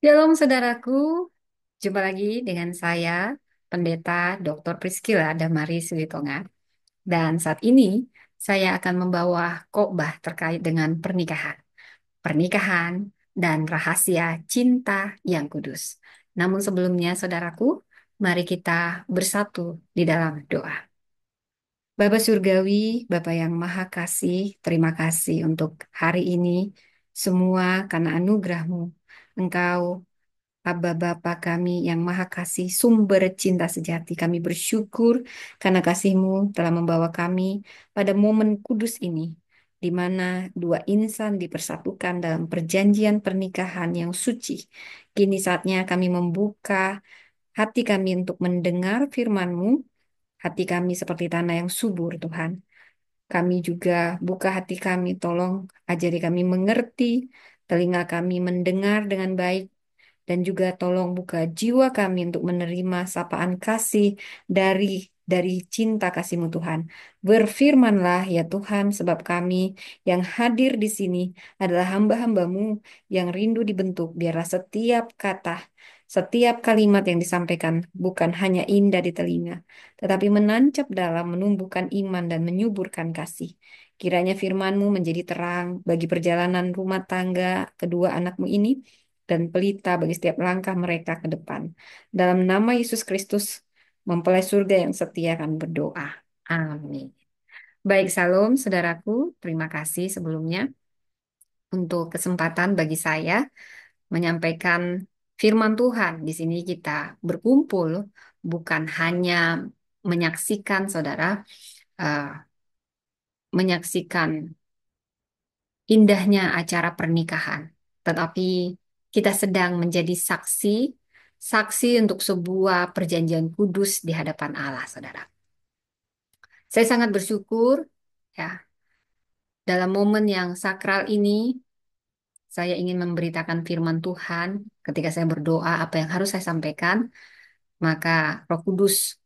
Shalom saudaraku, jumpa lagi dengan saya, Pendeta Dr. Priscilla Damari Sulitonga. Dan saat ini saya akan membawa khotbah terkait dengan pernikahan. Pernikahan dan rahasia cinta yang kudus. Namun sebelumnya saudaraku, mari kita bersatu di dalam doa. Bapa Surgawi, Bapa yang Maha Kasih, terima kasih untuk hari ini, semua karena anugerah-Mu. Engkau Aba Bapa kami yang Maha Kasih, sumber cinta sejati. Kami bersyukur karena kasih-Mu telah membawa kami pada momen kudus ini, di mana dua insan dipersatukan dalam perjanjian pernikahan yang suci. Kini saatnya kami membuka hati kami untuk mendengar firman-Mu, hati kami seperti tanah yang subur, Tuhan. Kami juga buka hati kami, tolong ajari kami mengerti, telinga kami mendengar dengan baik, dan juga tolong buka jiwa kami untuk menerima sapaan kasih dari cinta kasih-Mu Tuhan. Berfirmanlah ya Tuhan, sebab kami yang hadir di sini adalah hamba-hamba-Mu yang rindu dibentuk. Biarlah setiap kata, setiap kalimat yang disampaikan bukan hanya indah di telinga, tetapi menancap dalam, menumbuhkan iman dan menyuburkan kasih. Kiranya firman-Mu menjadi terang bagi perjalanan rumah tangga kedua anakmu ini, dan pelita bagi setiap langkah mereka ke depan. Dalam nama Yesus Kristus, mempelai surga yang setia akan berdoa. Amin. Baik, salam saudaraku. Terima kasih sebelumnya untuk kesempatan bagi saya menyampaikan firman Tuhan. Di sini kita berkumpul bukan hanya menyaksikan saudara, eh, menyaksikan indahnya acara pernikahan, tetapi kita sedang menjadi saksi, saksi untuk sebuah perjanjian kudus di hadapan Allah, saudara. Saya sangat bersyukur, ya, dalam momen yang sakral ini, saya ingin memberitakan firman Tuhan. Ketika saya berdoa, apa yang harus saya sampaikan, maka Roh Kudus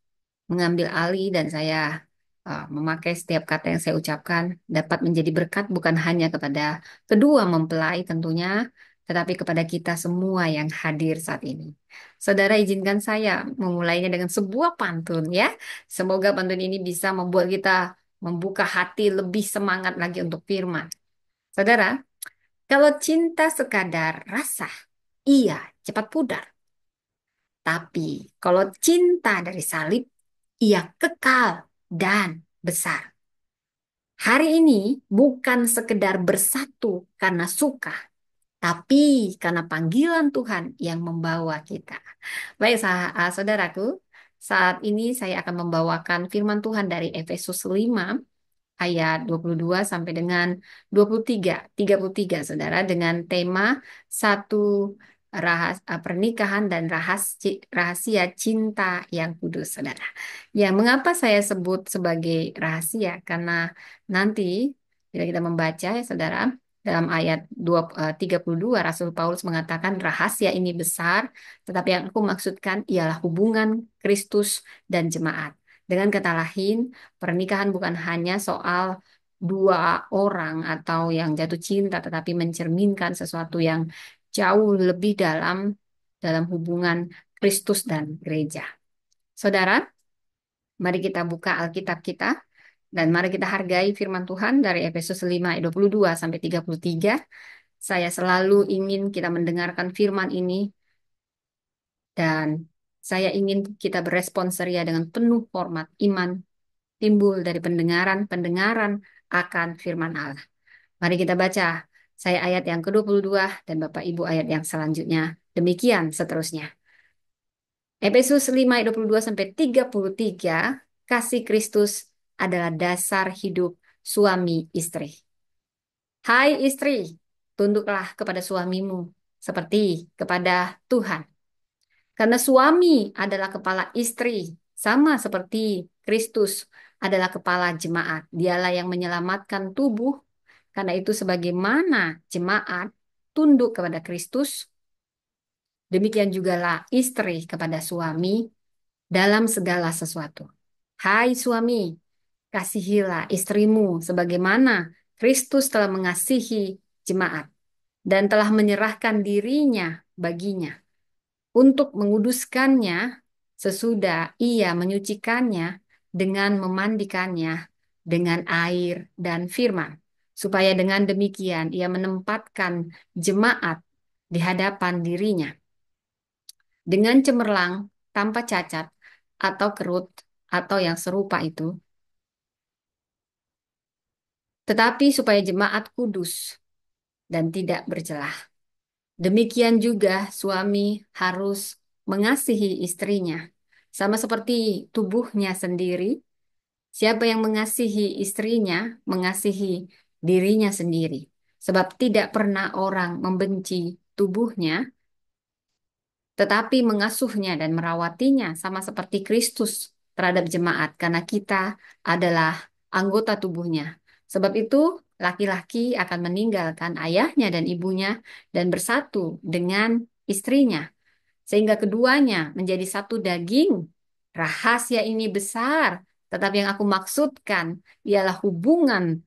mengambil alih dan saya memakai setiap kata yang saya ucapkan dapat menjadi berkat bukan hanya kepada kedua mempelai tentunya, tetapi kepada kita semua yang hadir saat ini. Saudara, izinkan saya memulainya dengan sebuah pantun ya. Semoga pantun ini bisa membuat kita membuka hati lebih semangat lagi untuk firman. Saudara, kalau cinta sekadar rasa, iya cepat pudar. Tapi kalau cinta dari salib, ia kekal dan besar. Hari ini bukan sekedar bersatu karena suka, tapi karena panggilan Tuhan yang membawa kita. Baik, saudaraku, saat ini saya akan membawakan firman Tuhan dari Efesus 5 ayat 22 sampai dengan 33, saudara, dengan tema satu pernikahan dan rahasia cinta yang kudus, saudara. Ya, mengapa saya sebut sebagai rahasia? Karena nanti bila kita membaca ya, saudara, dalam ayat 32 Rasul Paulus mengatakan rahasia ini besar, tetapi yang aku maksudkan ialah hubungan Kristus dan jemaat. Dengan kata lain, pernikahan bukan hanya soal dua orang atau yang jatuh cinta, tetapi mencerminkan sesuatu yang jauh lebih dalam hubungan Kristus dan gereja. Saudara, mari kita buka Alkitab kita dan mari kita hargai firman Tuhan dari Efesus 5 ayat 22 sampai 33. Saya selalu ingin kita mendengarkan firman ini dan saya ingin kita berespons ceria dengan penuh hormat iman timbul dari pendengaran-pendengaran akan firman Allah. Mari kita baca. Saya ayat yang ke-22 dan Bapak Ibu ayat yang selanjutnya. Demikian seterusnya. Efesus 5 ayat 22 sampai 33, kasih Kristus adalah dasar hidup suami istri. Hai istri, tunduklah kepada suamimu seperti kepada Tuhan. Karena suami adalah kepala istri, sama seperti Kristus adalah kepala jemaat. Dialah yang menyelamatkan tubuh. Karena itu sebagaimana jemaat tunduk kepada Kristus, demikian jugalah istri kepada suami dalam segala sesuatu. Hai suami, kasihilah istrimu sebagaimana Kristus telah mengasihi jemaat dan telah menyerahkan dirinya. baginya untuk menguduskannya sesudah ia menyucikannya dengan memandikannya dengan air dan firman, supaya dengan demikian ia menempatkan jemaat di hadapan dirinya dengan cemerlang, tanpa cacat atau kerut atau yang serupa itu, tetapi supaya jemaat kudus dan tidak bercelah. Demikian juga suami harus mengasihi istrinya, sama seperti tubuhnya sendiri. Siapa yang mengasihi istrinya, mengasihi dirinya sendiri. Sebab tidak pernah orang membenci tubuhnya, tetapi mengasuhnya dan merawatinya sama seperti Kristus terhadap jemaat, karena kita adalah anggota tubuhnya. Sebab itu, laki-laki akan meninggalkan ayahnya dan ibunya dan bersatu dengan istrinya, sehingga keduanya menjadi satu daging. Rahasia ini besar, tetapi yang aku maksudkan ialah hubungan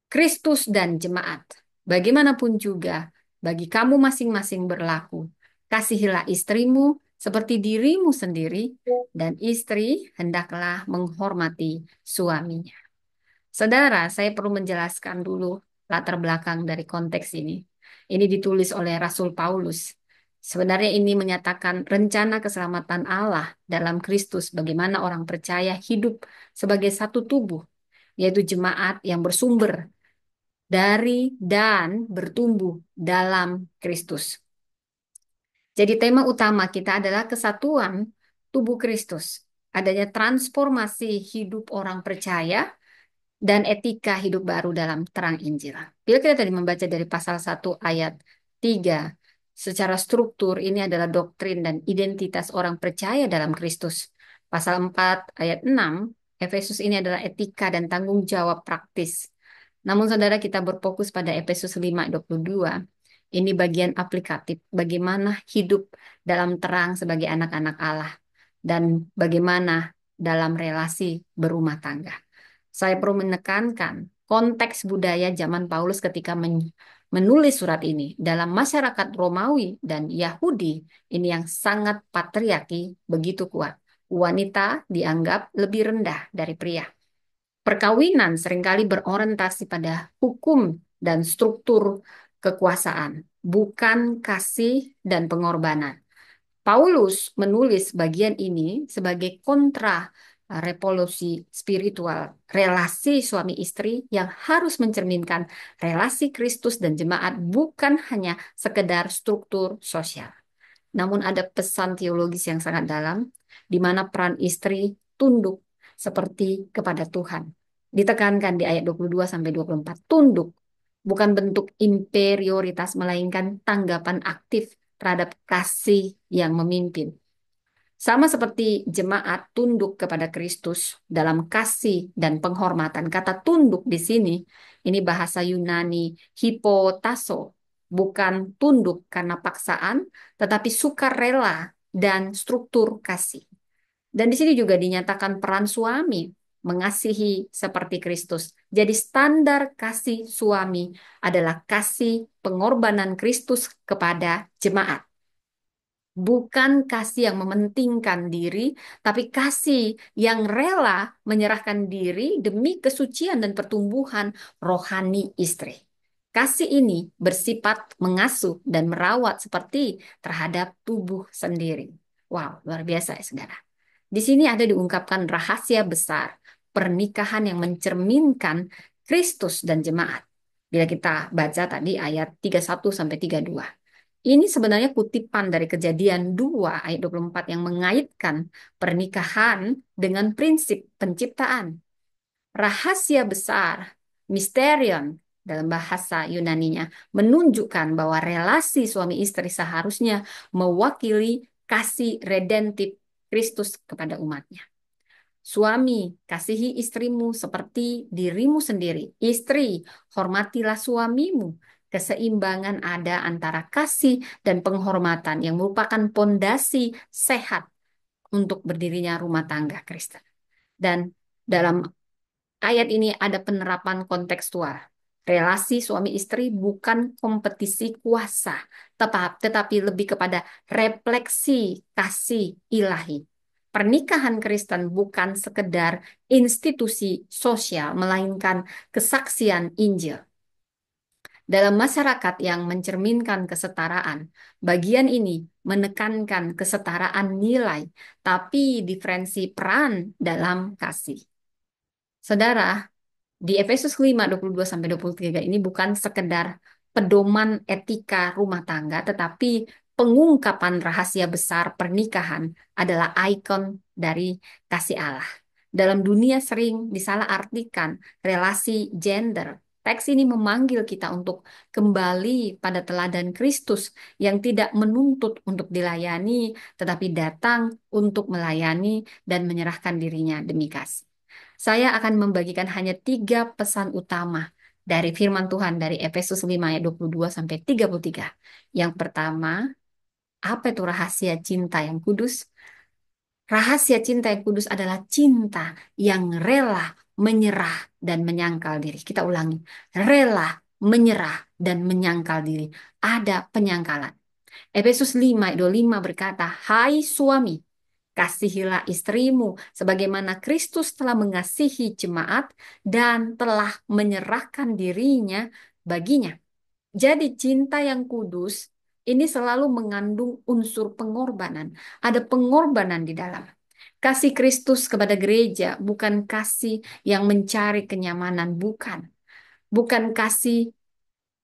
Kristus dan jemaat. Bagaimanapun juga, bagi kamu masing-masing berlaku. Kasihilah istrimu seperti dirimu sendiri, dan istri hendaklah menghormati suaminya. Saudara, saya perlu menjelaskan dulu latar belakang dari konteks ini. Ini ditulis oleh Rasul Paulus. Sebenarnya ini menyatakan rencana keselamatan Allah dalam Kristus, bagaimana orang percaya hidup sebagai satu tubuh, yaitu jemaat yang bersumber dari dan bertumbuh dalam Kristus. Jadi tema utama kita adalah kesatuan tubuh Kristus. Adanya transformasi hidup orang percaya dan etika hidup baru dalam terang Injil. Bila kita tadi membaca dari pasal 1 ayat 3, secara struktur ini adalah doktrin dan identitas orang percaya dalam Kristus. Pasal 4 ayat 6, Efesus ini adalah etika dan tanggung jawab praktis. Namun saudara, kita berfokus pada Efesus 5:22. Ini bagian aplikatif bagaimana hidup dalam terang sebagai anak-anak Allah dan bagaimana dalam relasi berumah tangga. Saya perlu menekankan konteks budaya zaman Paulus ketika menulis surat ini dalam masyarakat Romawi dan Yahudi ini yang sangat patriarki begitu kuat. Wanita dianggap lebih rendah dari pria. Perkawinan seringkali berorientasi pada hukum dan struktur kekuasaan, bukan kasih dan pengorbanan. Paulus menulis bagian ini sebagai kontra revolusi spiritual, relasi suami istri yang harus mencerminkan relasi Kristus dan jemaat, bukan hanya sekedar struktur sosial. Namun ada pesan teologis yang sangat dalam, di mana peran istri tunduk seperti kepada Tuhan. Ditekankan di ayat 22 sampai 24, tunduk bukan bentuk inferioritas, melainkan tanggapan aktif terhadap kasih yang memimpin. Sama seperti jemaat tunduk kepada Kristus dalam kasih dan penghormatan. Kata tunduk di sini, ini bahasa Yunani hipotasso, bukan tunduk karena paksaan, tetapi sukarela dan struktur kasih. Dan di sini juga dinyatakan peran suami mengasihi seperti Kristus. Jadi standar kasih suami adalah kasih pengorbanan Kristus kepada jemaat. Bukan kasih yang mementingkan diri, tapi kasih yang rela menyerahkan diri demi kesucian dan pertumbuhan rohani istri. Kasih ini bersifat mengasuh dan merawat seperti terhadap tubuh sendiri. Wow, luar biasa ya saudara. Di sini ada diungkapkan rahasia besar pernikahan yang mencerminkan Kristus dan jemaat. Bila kita baca tadi ayat 31 sampai 32. Ini sebenarnya kutipan dari Kejadian 2 ayat 24 yang mengaitkan pernikahan dengan prinsip penciptaan. Rahasia besar, misterion dalam bahasa Yunaninya, menunjukkan bahwa relasi suami istri seharusnya mewakili kasih redentif Kristus kepada umatnya. Suami, kasihi istrimu seperti dirimu sendiri. Istri, hormatilah suamimu. Keseimbangan ada antara kasih dan penghormatan yang merupakan pondasi sehat untuk berdirinya rumah tangga Kristen. Dan dalam ayat ini ada penerapan kontekstual. Relasi suami istri bukan kompetisi kuasa, tetapi lebih kepada refleksi kasih ilahi. Pernikahan Kristen bukan sekedar institusi sosial, melainkan kesaksian Injil. Dalam masyarakat yang mencerminkan kesetaraan, bagian ini menekankan kesetaraan nilai, tapi diferensi peran dalam kasih. Saudara, di Efesus 5, 22-23 ini bukan sekedar pedoman etika rumah tangga, tetapi pengungkapan rahasia besar pernikahan adalah ikon dari kasih Allah. Dalam dunia sering disalahartikan relasi gender. Teks ini memanggil kita untuk kembali pada teladan Kristus yang tidak menuntut untuk dilayani, tetapi datang untuk melayani dan menyerahkan dirinya demi kasih. Saya akan membagikan hanya 3 pesan utama dari firman Tuhan dari Efesus 5 ayat 22 sampai 33. Yang pertama, apa itu rahasia cinta yang kudus? Rahasia cinta yang kudus adalah cinta yang rela menyerah dan menyangkal diri. Kita ulangi, rela menyerah dan menyangkal diri. Ada penyangkalan. Efesus 5 ayat 25 berkata, "Hai suami, kasihilah istrimu sebagaimana Kristus telah mengasihi jemaat dan telah menyerahkan dirinya baginya." Jadi cinta yang kudus ini selalu mengandung unsur pengorbanan. Ada pengorbanan di dalam. Kasih Kristus kepada gereja bukan kasih yang mencari kenyamanan, bukan. Bukan kasih,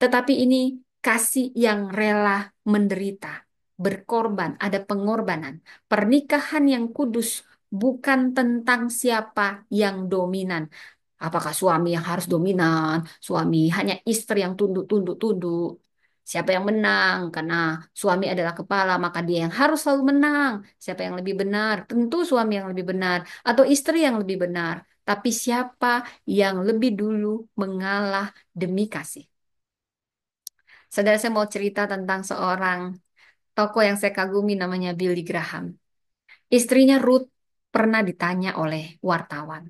tetapi ini kasih yang rela menderita, berkorban, ada pengorbanan. Pernikahan yang kudus bukan tentang siapa yang dominan. Apakah suami yang harus dominan, suami hanya istri yang tunduk-tunduk-tunduk. Siapa yang menang? Karena suami adalah kepala, maka dia yang harus selalu menang. Siapa yang lebih benar? Tentu suami yang lebih benar, atau istri yang lebih benar. Tapi siapa yang lebih dulu mengalah demi kasih? Saudara, saya mau cerita tentang seorang tokoh yang saya kagumi namanya Billy Graham. Istrinya Ruth pernah ditanya oleh wartawan,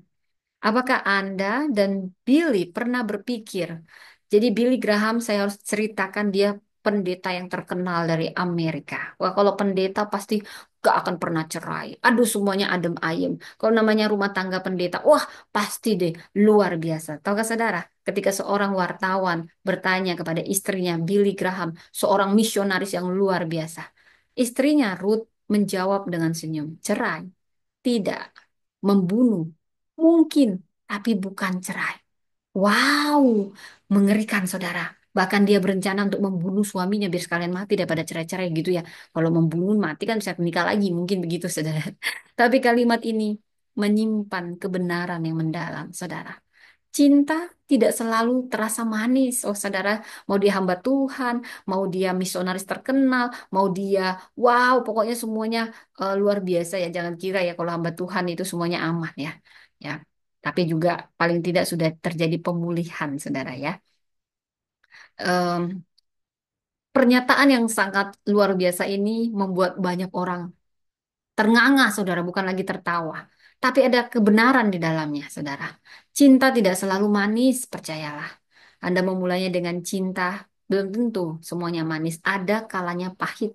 apakah Anda dan Billy pernah berpikir, jadi Billy Graham saya harus ceritakan dia pendeta yang terkenal dari Amerika. Wah, kalau pendeta pasti gak akan pernah cerai. Aduh, semuanya adem ayem. Kalau namanya rumah tangga pendeta, wah pasti deh luar biasa. Tahukah saudara, ketika seorang wartawan bertanya kepada istrinya Billy Graham, seorang misionaris yang luar biasa. Istrinya Ruth menjawab dengan senyum, cerai. Tidak. Membunuh. Mungkin, tapi bukan cerai. Wow, mengerikan saudara. Bahkan dia berencana untuk membunuh suaminya biar sekalian mati daripada cerai-cerai gitu ya. Kalau membunuh mati kan bisa menikah lagi, mungkin begitu saudara. Tapi kalimat ini menyimpan kebenaran yang mendalam, saudara. Cinta tidak selalu terasa manis, oh saudara. Mau dia hamba Tuhan, mau dia misionaris terkenal, mau dia, wow, pokoknya semuanya luar biasa ya. Jangan kira ya kalau hamba Tuhan itu semuanya aman ya. Ya, tapi juga paling tidak sudah terjadi pemulihan, saudara ya. Em, Pernyataan yang sangat luar biasa ini membuat banyak orang ternganga, saudara, bukan lagi tertawa. Tapi ada kebenaran di dalamnya, saudara. Cinta tidak selalu manis, percayalah. Anda memulainya dengan cinta, belum tentu semuanya manis. Ada kalanya pahit.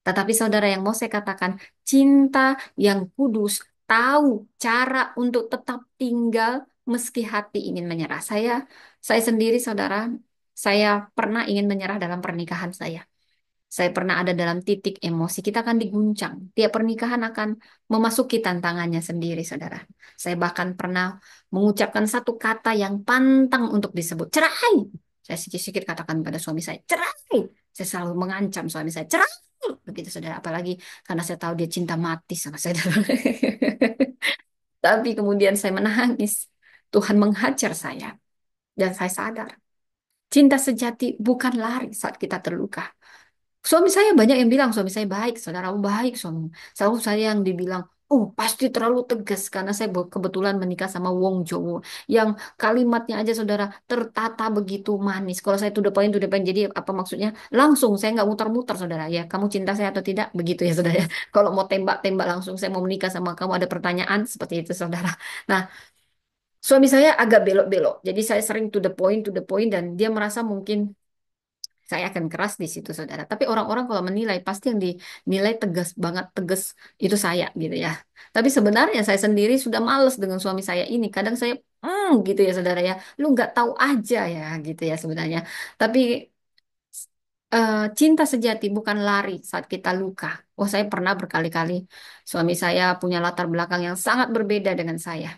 Tetapi saudara, yang mau saya katakan, cinta yang kudus tahu cara untuk tetap tinggal meski hati ingin menyerah. Saya sendiri, saudara, saya pernah ingin menyerah dalam pernikahan saya. Saya pernah ada dalam titik emosi, kita akan diguncang. Tiap pernikahan akan memasuki tantangannya sendiri, saudara. Saya bahkan pernah mengucapkan satu kata yang pantang untuk disebut, cerai. Saya sikit-sikit katakan pada suami saya, cerai. Saya selalu mengancam suami saya, cerai. Begitu, saudara. Apalagi karena saya tahu dia cinta mati sama saya. Tapi kemudian saya menangis. Tuhan menghajar saya. Dan saya sadar, cinta sejati bukan lari saat kita terluka. Suami saya banyak yang bilang suami saya baik, saudara baik suami. Selalu saya yang dibilang, oh pasti terlalu tegas karena saya kebetulan menikah sama Wong Jowo yang kalimatnya aja saudara tertata begitu manis. Kalau saya to the point, jadi apa maksudnya? Langsung saya nggak muter-muter saudara ya. Kamu cinta saya atau tidak? Begitu ya saudara. Kalau mau tembak-tembak langsung saya mau menikah sama kamu ada pertanyaan seperti itu saudara. Nah, Suami saya agak belok-belok. Jadi saya sering to the point, dan dia merasa mungkin saya akan keras di situ, saudara. Tapi orang-orang kalau menilai, pasti yang dinilai tegas banget, tegas itu saya gitu ya. Tapi sebenarnya saya sendiri sudah males dengan suami saya ini. Kadang saya, gitu ya saudara ya. Lu nggak tahu aja ya gitu ya sebenarnya. Tapi cinta sejati bukan lari saat kita luka. Oh, saya pernah berkali-kali. Suami saya punya latar belakang yang sangat berbeda dengan saya.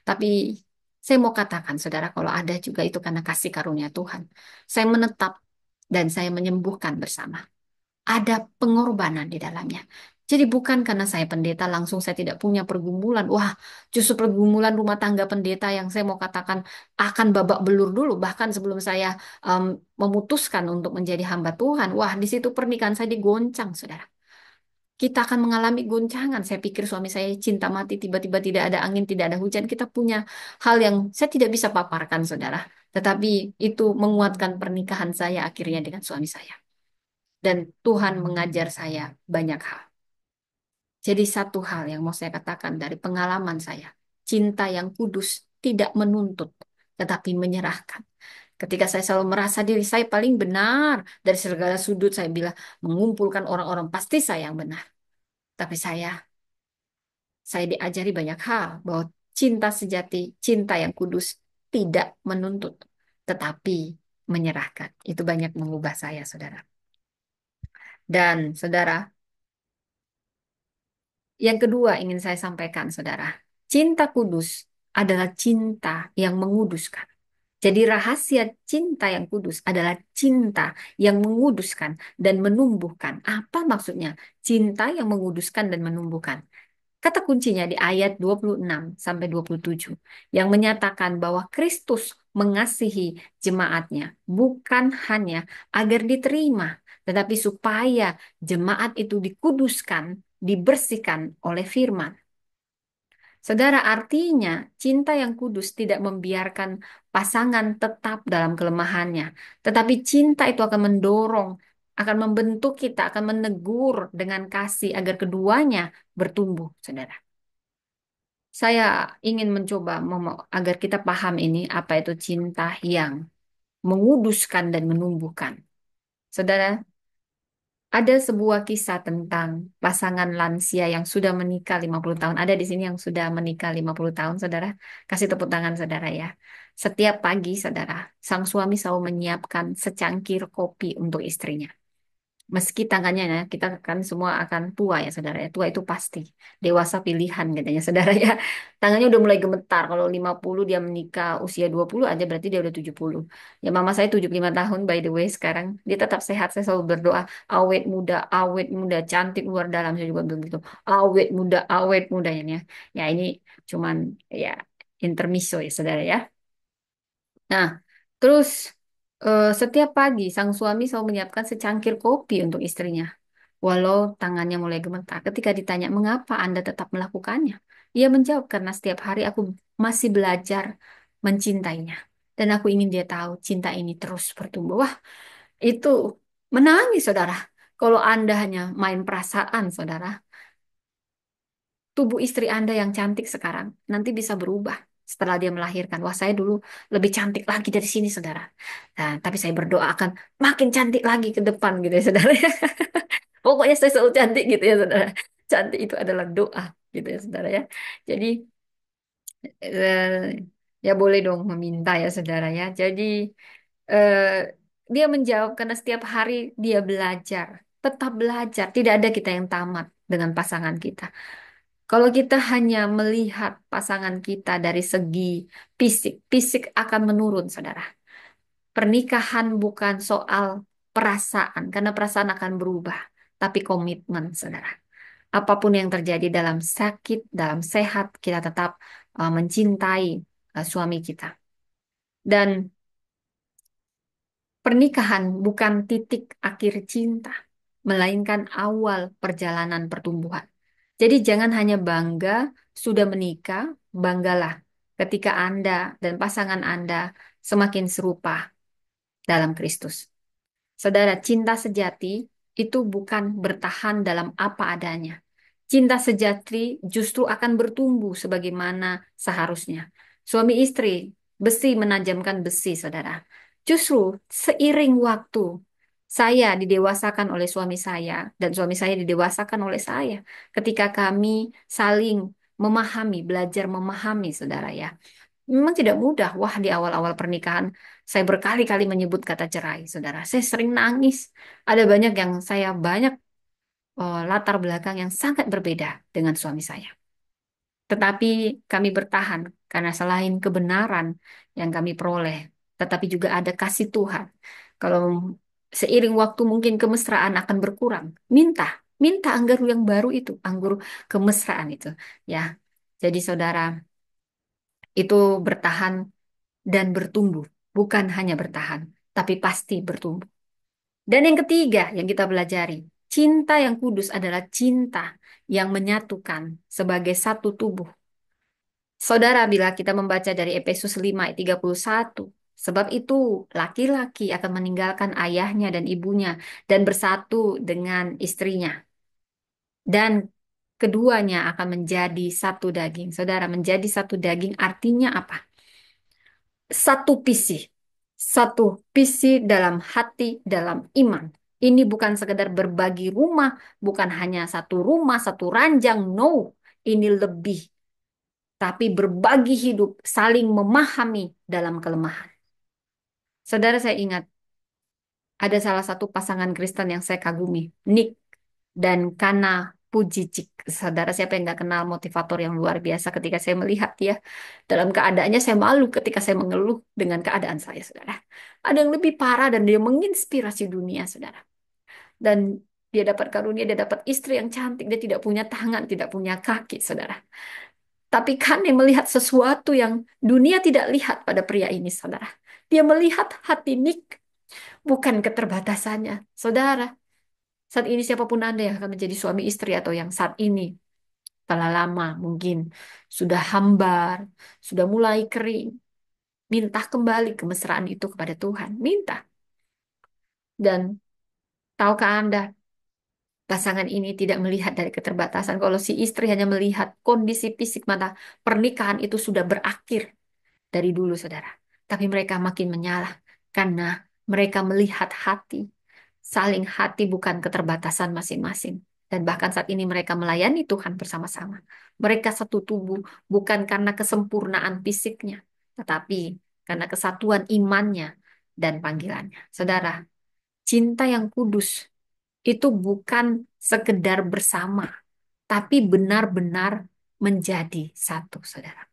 Tapi saya mau katakan, saudara, kalau ada juga itu karena kasih karunia Tuhan. Saya menetap dan saya menyembuhkan bersama. Ada pengorbanan di dalamnya. Jadi bukan karena saya pendeta langsung saya tidak punya pergumulan. Wah, justru pergumulan rumah tangga pendeta yang saya mau katakan akan babak belur dulu. Bahkan sebelum saya memutuskan untuk menjadi hamba Tuhan. Wah, di situ pernikahan saya digoncang, saudara. Kita akan mengalami goncangan. Saya pikir suami saya cinta mati, tiba-tiba tidak ada angin, tidak ada hujan. Kita punya hal yang saya tidak bisa paparkan, saudara. Tetapi itu menguatkan pernikahan saya akhirnya dengan suami saya. Dan Tuhan mengajar saya banyak hal. Jadi satu hal yang mau saya katakan dari pengalaman saya. Cinta yang kudus tidak menuntut, tetapi menyerahkan. Ketika saya selalu merasa diri saya paling benar, dari segala sudut saya bilang mengumpulkan orang-orang, pasti saya yang benar. Tapi saya diajari banyak hal bahwa cinta sejati, cinta yang kudus tidak menuntut, tetapi menyerahkan. Itu banyak mengubah saya, saudara. Dan saudara, yang kedua ingin saya sampaikan, saudara. Cinta kudus adalah cinta yang menguduskan. Jadi rahasia cinta yang kudus adalah cinta yang menguduskan dan menumbuhkan. Apa maksudnya? Cinta yang menguduskan dan menumbuhkan. Kata kuncinya di ayat 26 sampai 27 yang menyatakan bahwa Kristus mengasihi jemaatnya bukan hanya agar diterima, tetapi supaya jemaat itu dikuduskan, dibersihkan oleh firman. Saudara, artinya cinta yang kudus tidak membiarkan pasangan tetap dalam kelemahannya, tetapi cinta itu akan mendorong, akan membentuk kita, akan menegur dengan kasih agar keduanya bertumbuh, saudara. Saya ingin mencoba agar kita paham ini apa itu cinta yang menguduskan dan menumbuhkan. Saudara, ada sebuah kisah tentang pasangan lansia yang sudah menikah 50 tahun. Ada di sini yang sudah menikah 50 tahun, saudara. Kasih tepuk tangan, saudara ya. Setiap pagi, saudara, sang suami selalu menyiapkan secangkir kopi untuk istrinya. Meski tangannya ya, kita kan semua akan tua ya saudara ya. Tua itu pasti. Dewasa pilihan katanya saudara ya. Tangannya udah mulai gemetar. Kalau 50 dia menikah usia 20 aja berarti dia udah 70. Ya mama saya 75 tahun by the way sekarang. Dia tetap sehat. Saya selalu berdoa. Awet muda, cantik luar dalam. Saya juga begitu. Awet muda ya. Ya ini cuman ya intermezzo ya saudara ya. Nah, terus setiap pagi sang suami selalu menyiapkan secangkir kopi untuk istrinya. Walau tangannya mulai gemetar ketika ditanya mengapa Anda tetap melakukannya. Ia menjawab karena setiap hari aku masih belajar mencintainya. Dan aku ingin dia tahu cinta ini terus bertumbuh. Wah, itu menangis saudara. Kalau Anda hanya main perasaan saudara, tubuh istri Anda yang cantik sekarang nanti bisa berubah setelah dia melahirkan. Wah, saya dulu lebih cantik lagi dari sini, saudara. Nah, tapi saya berdoa akan makin cantik lagi ke depan gitu ya, saudara. Pokoknya saya selalu cantik gitu ya, saudara. Cantik itu adalah doa gitu ya, saudara ya. Jadi, eh, ya boleh dong meminta ya, saudara ya. Jadi, eh, dia menjawab karena setiap hari dia belajar. Tetap belajar. Tidak ada kita yang tamat dengan pasangan kita. Kalau kita hanya melihat pasangan kita dari segi fisik, fisik akan menurun, saudara. Pernikahan bukan soal perasaan, karena perasaan akan berubah, tapi komitmen, saudara. Apapun yang terjadi dalam sakit, dalam sehat, kita tetap mencintai suami kita. Dan pernikahan bukan titik akhir cinta, melainkan awal perjalanan pertumbuhan. Jadi jangan hanya bangga sudah menikah, banggalah ketika Anda dan pasangan Anda semakin serupa dalam Kristus. Saudara, cinta sejati itu bukan bertahan dalam apa adanya. Cinta sejati justru akan bertumbuh sebagaimana seharusnya. Suami istri, besi menajamkan besi, saudara. Justru seiring waktu, saya didewasakan oleh suami saya, dan suami saya didewasakan oleh saya. Ketika kami saling memahami, belajar memahami, saudara ya. Memang tidak mudah. Wah, di awal-awal pernikahan, saya berkali-kali menyebut kata cerai, saudara. Saya sering nangis. Ada banyak yang saya banyak latar belakang yang sangat berbeda dengan suami saya. Tetapi kami bertahan karena selain kebenaran yang kami peroleh, tetapi juga ada kasih Tuhan. Kalau seiring waktu mungkin kemesraan akan berkurang, minta anggur yang baru itu, anggur kemesraan itu, ya. Jadi saudara, itu bertahan dan bertumbuh, bukan hanya bertahan, tapi pasti bertumbuh. Dan yang ketiga yang kita pelajari, cinta yang kudus adalah cinta yang menyatukan sebagai satu tubuh. Saudara, bila kita membaca dari Efesus 5 ayat 31, sebab itu laki-laki akan meninggalkan ayahnya dan ibunya dan bersatu dengan istrinya. Dan keduanya akan menjadi satu daging. Saudara, menjadi satu daging artinya apa? Satu visi. Satu visi dalam hati, dalam iman. Ini bukan sekedar berbagi rumah, bukan hanya satu rumah, satu ranjang. No, ini lebih tapi berbagi hidup, saling memahami dalam kelemahan. Saudara, saya ingat ada salah satu pasangan Kristen yang saya kagumi, Nick dan Kana Pujicik. Saudara, siapa yang nggak kenal motivator yang luar biasa ketika saya melihat dia dalam keadaannya, saya malu ketika saya mengeluh dengan keadaan saya, saudara. Ada yang lebih parah dan dia menginspirasi dunia, saudara. Dan dia dapat karunia, dia dapat istri yang cantik, dia tidak punya tangan, tidak punya kaki, saudara. Tapi kan dia melihat sesuatu yang dunia tidak lihat pada pria ini, saudara. Dia melihat hati Nick, bukan keterbatasannya. Saudara, saat ini siapapun Anda yang akan menjadi suami istri atau yang saat ini telah lama mungkin sudah hambar, sudah mulai kering, minta kembali kemesraan itu kepada Tuhan. Minta. Dan tahukah Anda, pasangan ini tidak melihat dari keterbatasan. Kalau si istri hanya melihat kondisi fisik, mata pernikahan itu sudah berakhir dari dulu, saudara. Tapi mereka makin menyalah karena mereka melihat hati, saling hati bukan keterbatasan masing-masing. Dan bahkan saat ini mereka melayani Tuhan bersama-sama. Mereka satu tubuh bukan karena kesempurnaan fisiknya, tetapi karena kesatuan imannya dan panggilannya. Saudara, cinta yang kudus itu bukan sekedar bersama, tapi benar-benar menjadi satu, saudara.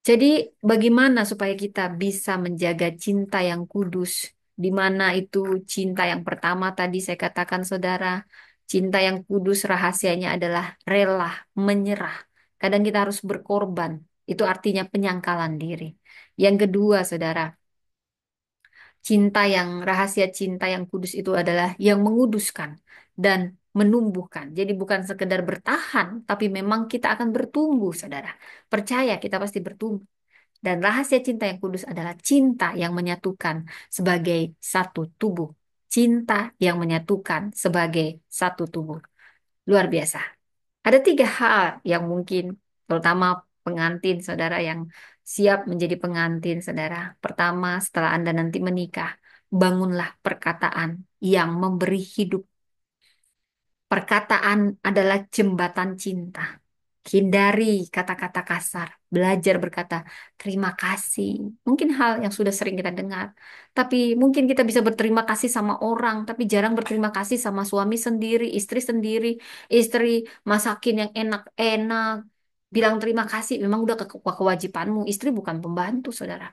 Jadi, bagaimana supaya kita bisa menjaga cinta yang kudus? Di mana itu cinta yang pertama tadi saya katakan, saudara, cinta yang kudus rahasianya adalah rela, menyerah. Kadang kita harus berkorban. Itu artinya penyangkalan diri. Yang kedua, saudara, cinta yang rahasia cinta yang kudus itu adalah yang menguduskan dan menumbuhkan. Jadi bukan sekedar bertahan, tapi memang kita akan bertumbuh, saudara. Percaya kita pasti bertumbuh. Dan rahasia cinta yang kudus adalah cinta yang menyatukan sebagai satu tubuh. Cinta yang menyatukan sebagai satu tubuh. Luar biasa. Ada tiga hal yang mungkin, terutama pengantin, saudara, yang siap menjadi pengantin, saudara. Pertama, setelah Anda nanti menikah, bangunlah perkataan yang memberi hidup. Perkataan adalah jembatan cinta. Hindari kata-kata kasar. Belajar berkata terima kasih. Mungkin hal yang sudah sering kita dengar. Tapi mungkin kita bisa berterima kasih sama orang. Tapi jarang berterima kasih sama suami sendiri, istri sendiri. Istri masakin yang enak-enak. Bilang terima kasih. Memang udah kewajibanmu. Istri bukan pembantu, saudara.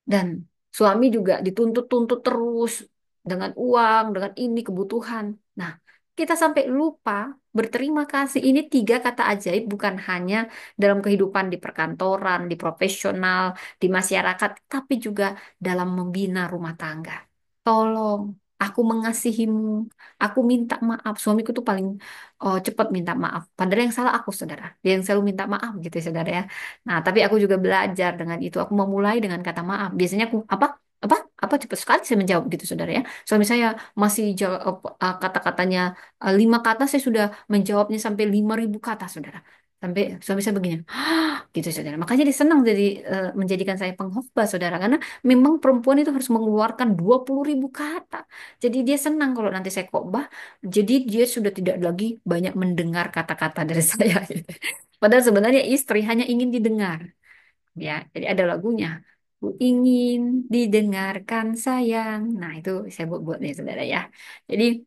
Dan suami juga dituntut-tuntut terus dengan uang, dengan ini kebutuhan. Nah, kita sampai lupa berterima kasih. Ini tiga kata ajaib bukan hanya dalam kehidupan di perkantoran, di profesional, di masyarakat, tapi juga dalam membina rumah tangga. Tolong, aku mengasihimu, aku minta maaf. Suamiku tuh paling cepat minta maaf. Padahal yang salah aku, saudara. Dia yang selalu minta maaf gitu ya, saudara ya. Nah, tapi aku juga belajar dengan itu. Aku memulai dengan kata maaf. Biasanya aku apa apa cepat sekali saya menjawab gitu, saudara ya. Suami saya masih jawab kata-katanya 5 kata, saya sudah menjawabnya sampai 5.000 kata, saudara. Sampai suami saya begini, gitu saudara. Makanya dia senang jadi menjadikan saya pengkhotbah saudara, karena memang perempuan itu harus mengeluarkan 20.000 kata. Jadi dia senang kalau nanti saya khotbah, jadi dia sudah tidak lagi banyak mendengar kata-kata dari saya. Gitu. Padahal sebenarnya istri hanya ingin didengar, ya. Jadi ada lagunya. Ku ingin didengarkan sayang. Nah itu saya buat-buat nih saudara ya. Jadi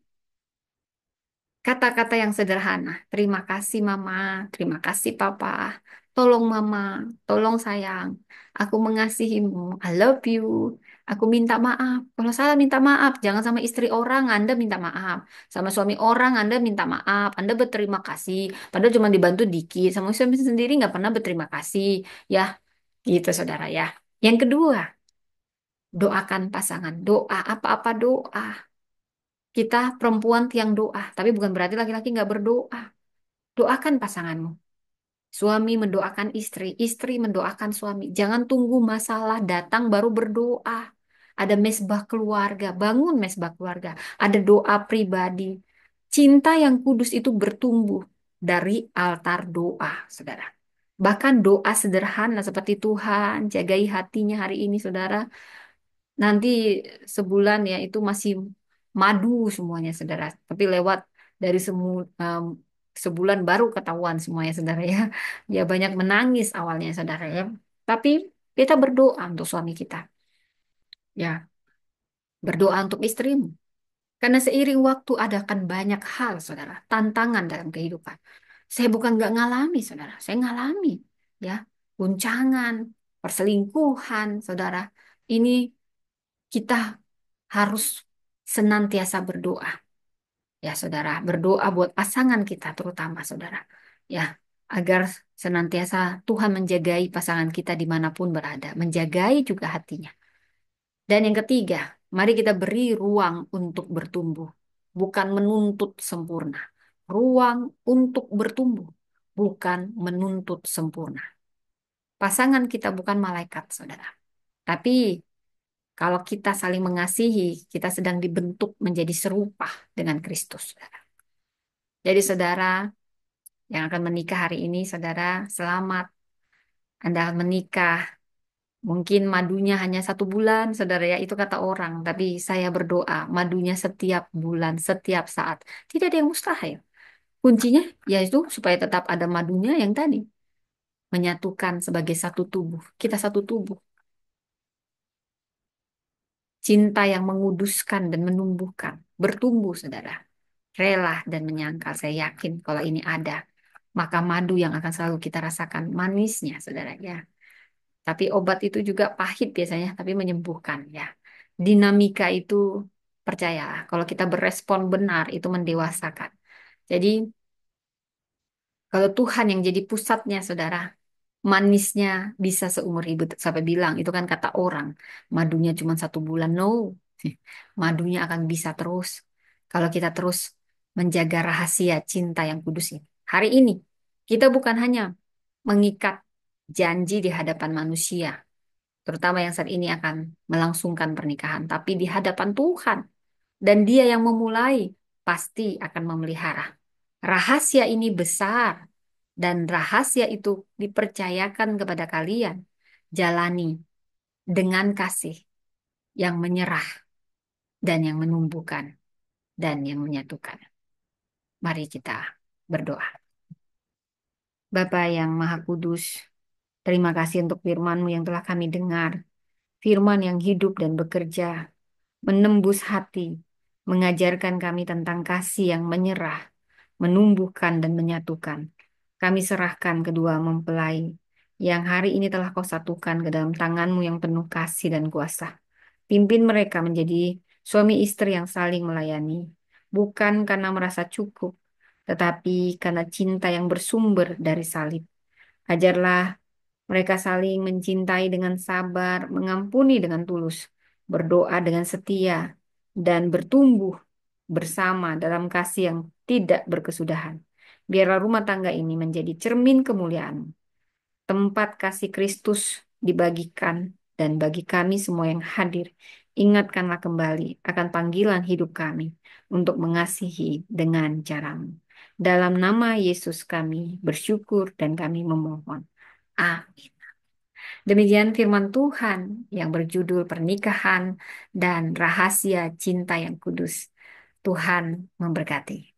kata-kata yang sederhana. Terima kasih mama, terima kasih papa. Tolong mama, tolong sayang. Aku mengasihimu. I love you. Aku minta maaf. Kalau salah minta maaf. Jangan sama istri orang Anda minta maaf. Sama suami orang Anda minta maaf. Anda berterima kasih. Padahal cuma dibantu dikit. Sama suami sendiri nggak pernah berterima kasih. Ya, gitu saudara ya. Yang kedua, doakan pasangan. Doa apa-apa doa. Kita perempuan tiang doa. Tapi bukan berarti laki-laki nggak berdoa. Doakan pasanganmu. Suami mendoakan istri, istri mendoakan suami. Jangan tunggu masalah datang baru berdoa. Ada mesbah keluarga, bangun mesbah keluarga. Ada doa pribadi. Cinta yang kudus itu bertumbuh dari altar doa, saudara. Bahkan doa sederhana seperti Tuhan, jagai hatinya hari ini, saudara. Nanti sebulan ya itu masih madu semuanya saudara. Tapi lewat dari sebulan baru ketahuan semuanya saudara ya. Ya banyak menangis awalnya saudara ya. Tapi kita berdoa untuk suami kita. Ya, berdoa untuk istrimu. Karena seiring waktu ada akan banyak hal saudara. Tantangan dalam kehidupan. Saya bukan nggak ngalami saudara. Saya ngalami ya. Guncangan, perselingkuhan saudara. Ini kita harus senantiasa berdoa. Ya, saudara, berdoa buat pasangan kita terutama, saudara. Ya, agar senantiasa Tuhan menjagai pasangan kita dimanapun berada. Menjagai juga hatinya. Dan yang ketiga, mari kita beri ruang untuk bertumbuh. Bukan menuntut sempurna. Ruang untuk bertumbuh. Bukan menuntut sempurna. Pasangan kita bukan malaikat, saudara. Tapi kalau kita saling mengasihi, kita sedang dibentuk menjadi serupa dengan Kristus. Jadi saudara yang akan menikah hari ini, saudara, selamat. Anda akan menikah. Mungkin madunya hanya 1 bulan, saudara ya, itu kata orang. Tapi saya berdoa, madunya setiap bulan, setiap saat. Tidak ada yang mustahil. Kuncinya yaitu supaya tetap ada madunya yang tadi. Menyatukan sebagai satu tubuh. Kita satu tubuh. Cinta yang menguduskan dan menumbuhkan. Bertumbuh, saudara. Rela dan menyangkal. Saya yakin kalau ini ada. Maka madu yang akan selalu kita rasakan manisnya, saudara ya. Tapi obat itu juga pahit biasanya, tapi menyembuhkan ya. Dinamika itu percayalah, kalau kita berespon benar itu mendewasakan. Jadi kalau Tuhan yang jadi pusatnya, saudara, manisnya bisa seumur hidup. Sampai bilang itu kan kata orang, madunya cuma 1 bulan. No, madunya akan bisa terus kalau kita terus menjaga rahasia cinta yang kudus ini. Hari ini kita bukan hanya mengikat janji di hadapan manusia, terutama yang saat ini akan melangsungkan pernikahan, tapi di hadapan Tuhan. Dan Dia yang memulai pasti akan memelihara. Rahasia ini besar dan rahasia itu dipercayakan kepada kalian. Jalani dengan kasih yang menyerah dan yang menumbuhkan dan yang menyatukan. Mari kita berdoa. Bapa yang Maha Kudus, terima kasih untuk firman-Mu yang telah kami dengar. Firman yang hidup dan bekerja, menembus hati, mengajarkan kami tentang kasih yang menyerah, menumbuhkan dan menyatukan. Kami serahkan kedua mempelai yang hari ini telah Kau satukan ke dalam tangan-Mu yang penuh kasih dan kuasa. Pimpin mereka menjadi suami istri yang saling melayani, bukan karena merasa cukup, tetapi karena cinta yang bersumber dari salib. Ajarlah mereka saling mencintai dengan sabar, mengampuni dengan tulus, berdoa dengan setia, dan bertumbuh bersama dalam kasih yang tidak berkesudahan. Biarlah rumah tangga ini menjadi cermin kemuliaan, tempat kasih Kristus dibagikan, dan bagi kami semua yang hadir, ingatkanlah kembali akan panggilan hidup kami untuk mengasihi dengan caramu. Dalam nama Yesus kami bersyukur dan kami memohon. Amin. Demikian firman Tuhan yang berjudul Pernikahan dan Rahasia Cinta yang Kudus. Tuhan memberkati.